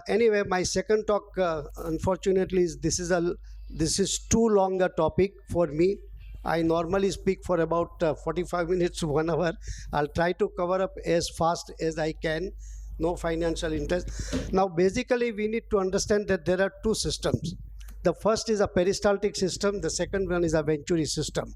Anyway, my second talk, unfortunately, this is too long a topic for me. I normally speak for about 45 minutes to 1 hour. I'll try to cover up as fast as I can. No financial interest. Now, basically, we need to understand that there are two systems. The first is a peristaltic system. The second one is a venturi system.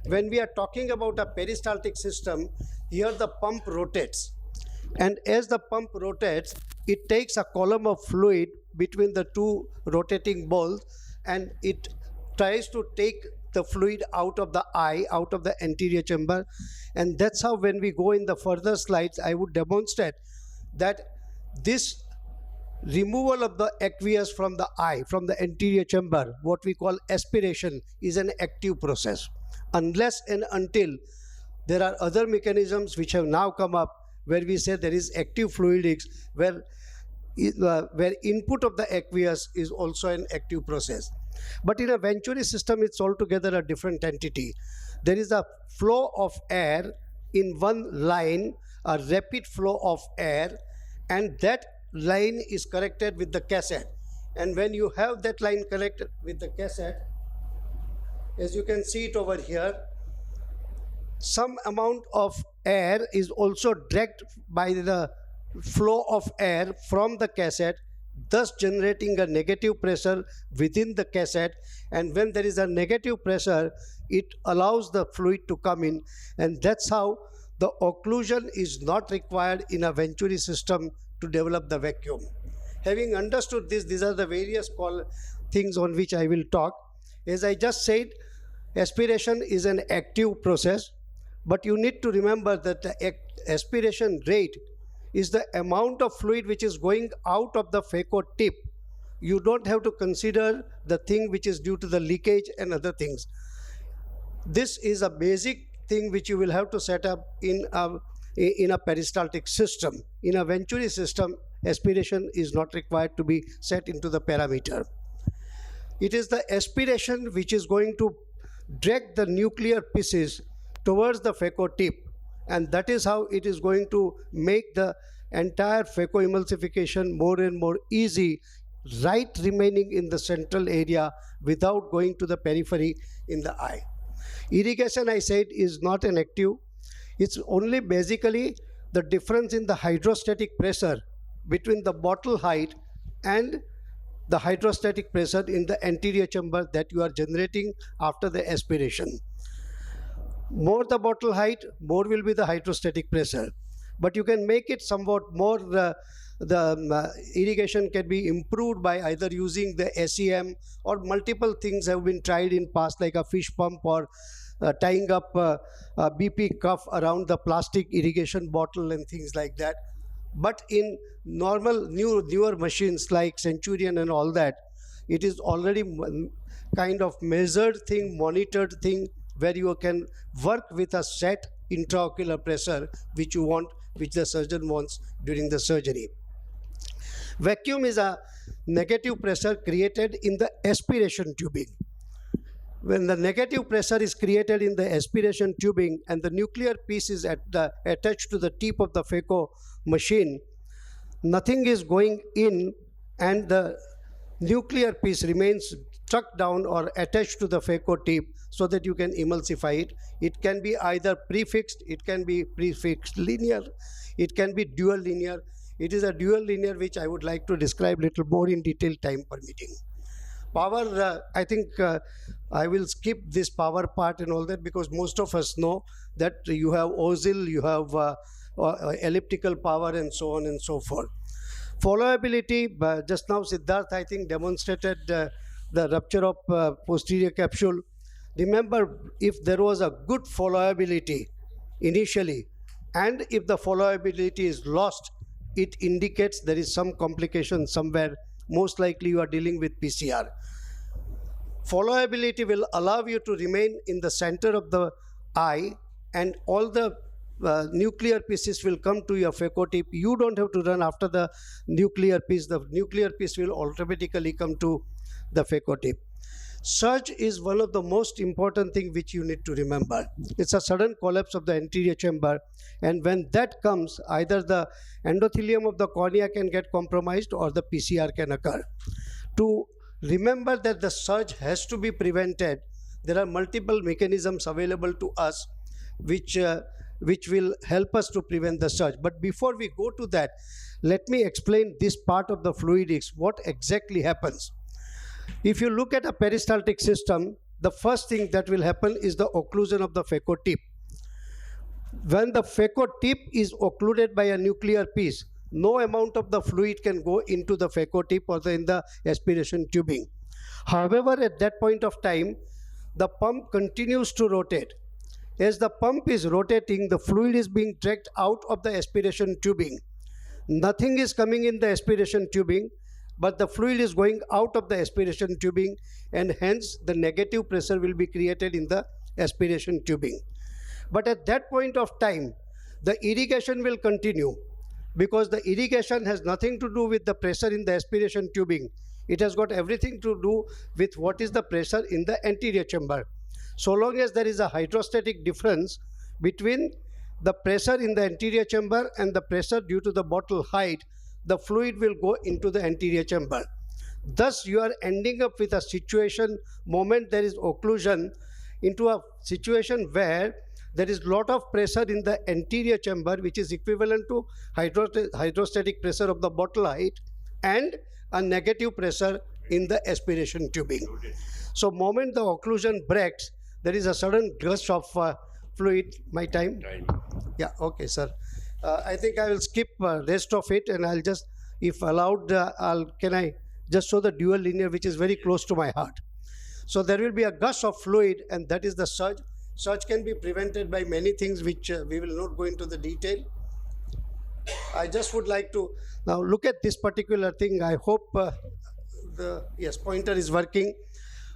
When we are talking about a peristaltic system, here the pump rotates. And as the pump rotates, it takes a column of fluid between the two rotating balls, and it tries to take the fluid out of the eye, out of the anterior chamber. And that's how, when we go in the further slides, I would demonstrate that this removal of the aqueous from the eye, from the anterior chamber, what we call aspiration, is an active process. Unless and until there are other mechanisms which have now come up, where we say there is active fluidics, where input of the aqueous is also an active process. But in a venturi system, it's altogether a different entity. There is a flow of air in one line, a rapid flow of air, and that line is connected with the cassette. And when you have that line connected with the cassette, as you can see it over here, some amount of air is also dragged by the flow of air from the cassette, thus generating a negative pressure within the cassette. And when there is a negative pressure, it allows the fluid to come in, and that's how the occlusion is not required in a venturi system to develop the vacuum. Having understood this, these are the various things on which I will talk. As I just said, aspiration is an active process, but you need to remember that the aspiration rate is the amount of fluid which is going out of the phaco tip. You don't have to consider the thing which is due to the leakage and other things. This is a basic thing which you will have to set up in a peristaltic system. In a venturi system, aspiration is not required to be set into the parameter. It is the aspiration which is going to drag the nuclear pieces towards the phaco tip, and that is how it is going to make the entire phacoemulsification more and more easy, right remaining in the central area without going to the periphery in the eye. Irrigation, I said, is not an active. It's only basically the difference in the hydrostatic pressure between the bottle height and the hydrostatic pressure in the anterior chamber that you are generating after the aspiration. More the bottle height, more will be the hydrostatic pressure. But you can make it somewhat more, irrigation can be improved by either using the SEM, or multiple things have been tried in past, like a fish pump, or tying up a BP cuff around the plastic irrigation bottle and things like that. But in normal newer machines like Centurion and all that, it is already kind of measured thing, monitored thing, where you can work with a set intraocular pressure which you want, which the surgeon wants during the surgery. Vacuum is a negative pressure created in the aspiration tubing. When the negative pressure is created in the aspiration tubing and the nuclear piece is attached to the tip of the phaco machine, nothing is going in, and the nuclear piece remains stuck down or attached to the phaco tip, so that you can emulsify it. It can be either prefixed, it can be prefixed linear, it can be dual linear. It is a dual linear which I would like to describe little more in detail, time permitting. Power, I think I will skip this power part and all that, because most of us know that you have Ozil, you have elliptical power, and so on and so forth. Followability, just now Siddharth, I think, demonstrated the rupture of posterior capsule. Remember, if there was a good followability initially, and if the followability is lost, it indicates there is some complication somewhere. Most likely you are dealing with PCR. Followability will allow you to remain in the center of the eye, and all the nuclear pieces will come to your phaco tip. You don't have to run after the nuclear piece. The nuclear piece will automatically come to the phaco tip. Surge is one of the most important thing which you need to remember. It's a sudden collapse of the anterior chamber, and when that comes, either the endothelium of the cornea can get compromised or the PCR can occur. To remember that the surge has to be prevented, there are multiple mechanisms available to us which will help us to prevent the surge. But before we go to that, let me explain this part of the fluidics, what exactly happens. If you look at a peristaltic system, the first thing that will happen is the occlusion of the phaco tip. When the phaco tip is occluded by a nuclear piece, no amount of the fluid can go into the phaco tip or in the aspiration tubing. However, at that point of time, the pump continues to rotate. As the pump is rotating, the fluid is being dragged out of the aspiration tubing. Nothing is coming in the aspiration tubing, but the fluid is going out of the aspiration tubing, and hence the negative pressure will be created in the aspiration tubing. But at that point of time, the irrigation will continue, because the irrigation has nothing to do with the pressure in the aspiration tubing. It has got everything to do with what is the pressure in the anterior chamber. So long as there is a hydrostatic difference between the pressure in the anterior chamber and the pressure due to the bottle height, the fluid will go into the anterior chamber. Thus, you are ending up with a situation, moment there is occlusion, into a situation where there is lot of pressure in the anterior chamber, which is equivalent to hydrostatic pressure of the bottle height, and a negative pressure in the aspiration tubing. So moment the occlusion breaks, there is a sudden gush of fluid. My time? Yeah, okay, sir. I think I will skip rest of it, and I'll just, if allowed, can I just show the dual linear, which is very close to my heart. So there will be a gush of fluid, and that is the surge. Surge can be prevented by many things, which we will not go into the detail. I just would like to now look at this particular thing. I hope yes, pointer is working.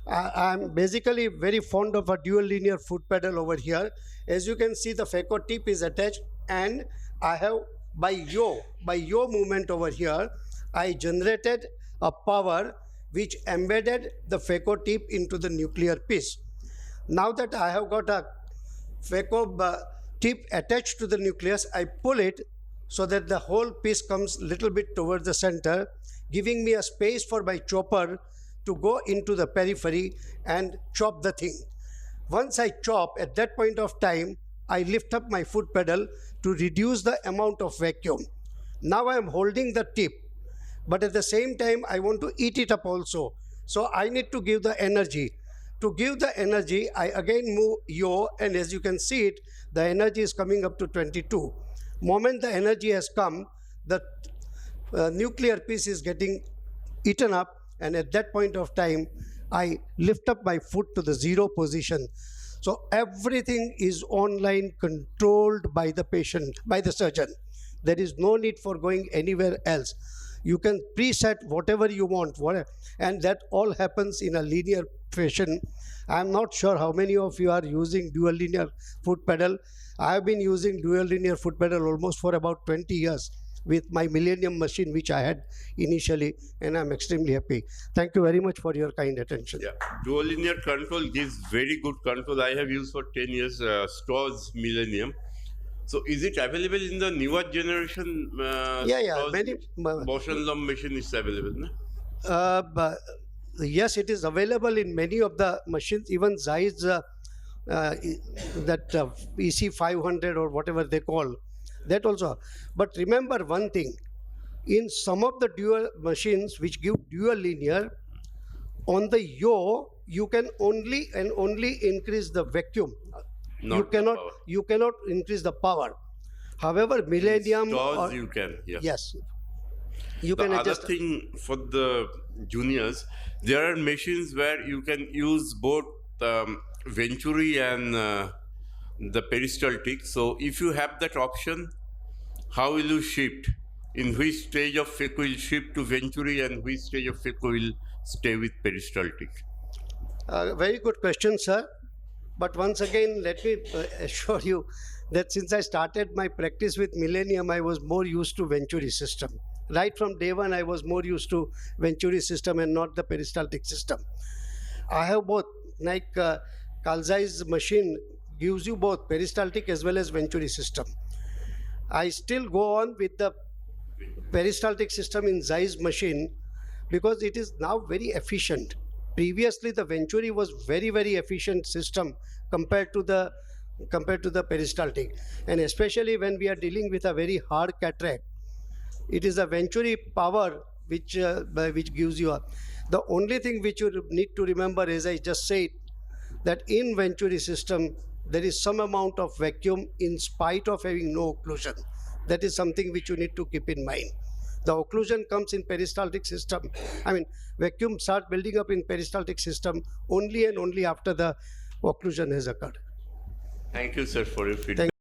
I'm basically very fond of a dual linear foot pedal over here. As you can see, the phaco tip is attached, and I have, by yaw movement over here, I generated a power which embedded the phaco tip into the nuclear piece. Now that I have got a phaco tip attached to the nucleus, I pull it so that the whole piece comes little bit towards the center, giving me a space for my chopper to go into the periphery and chop the thing. Once I chop, at that point of time, I lift up my foot pedal to reduce the amount of vacuum. Now I am holding the tip, but at the same time, I want to eat it up also. So I need to give the energy. To give the energy, I again move yaw, and as you can see it, the energy is coming up to 22. Moment the energy has come, the nuclear piece is getting eaten up, and at that point of time, I lift up my foot to the 0 position. So everything is online, controlled by the patient, by the surgeon. There is no need for going anywhere else. You can preset whatever you want, and that all happens in a linear fashion. I'm not sure how many of you are using dual linear foot pedal. I have been using dual linear foot pedal almost for about 20 years with my Millennium machine, which I had initially, and I'm extremely happy. Thank you very much for your kind attention. Yeah, dual linear control gives very good control. I have used for 10 years Straw's Millennium. So is it available in the newer generation? Yeah, many motion lump machine is available, no? But yes, it is available in many of the machines, even Zeiss, that EC500 or whatever they call, that also. But remember one thing, in some of the dual machines which give dual linear, on the yaw, you can only increase the vacuum. You cannot increase the power. However, Millennium, you can. Yeah. Yes. You can adjust. The other thing for the juniors, there are machines where you can use both Venturi and the peristaltic. So if you have that option, how will you shift? In which stage of phaco will shift to Venturi, and which stage of phaco will stay with peristaltic? Very good question, sir. But once again, let me assure you that since I started my practice with Millennium, I was more used to Venturi system. Right from day one, I was more used to Venturi system and not the peristaltic system. I have both. Like Kalzai's machine gives you both peristaltic as well as Venturi system. I still go on with the peristaltic system in Zeiss machine because it is now very efficient. Previously, the Venturi was very efficient system compared to the peristaltic, and especially when we are dealing with a very hard cataract, it is the Venturi power which gives you a. The only thing which you need to remember, as I just said, that in Venturi system there is some amount of vacuum in spite of having no occlusion. That is something which you need to keep in mind. The occlusion comes in peristaltic system. I mean, vacuum starts building up in peristaltic system only and only after the occlusion has occurred. Thank you, sir, for your feedback.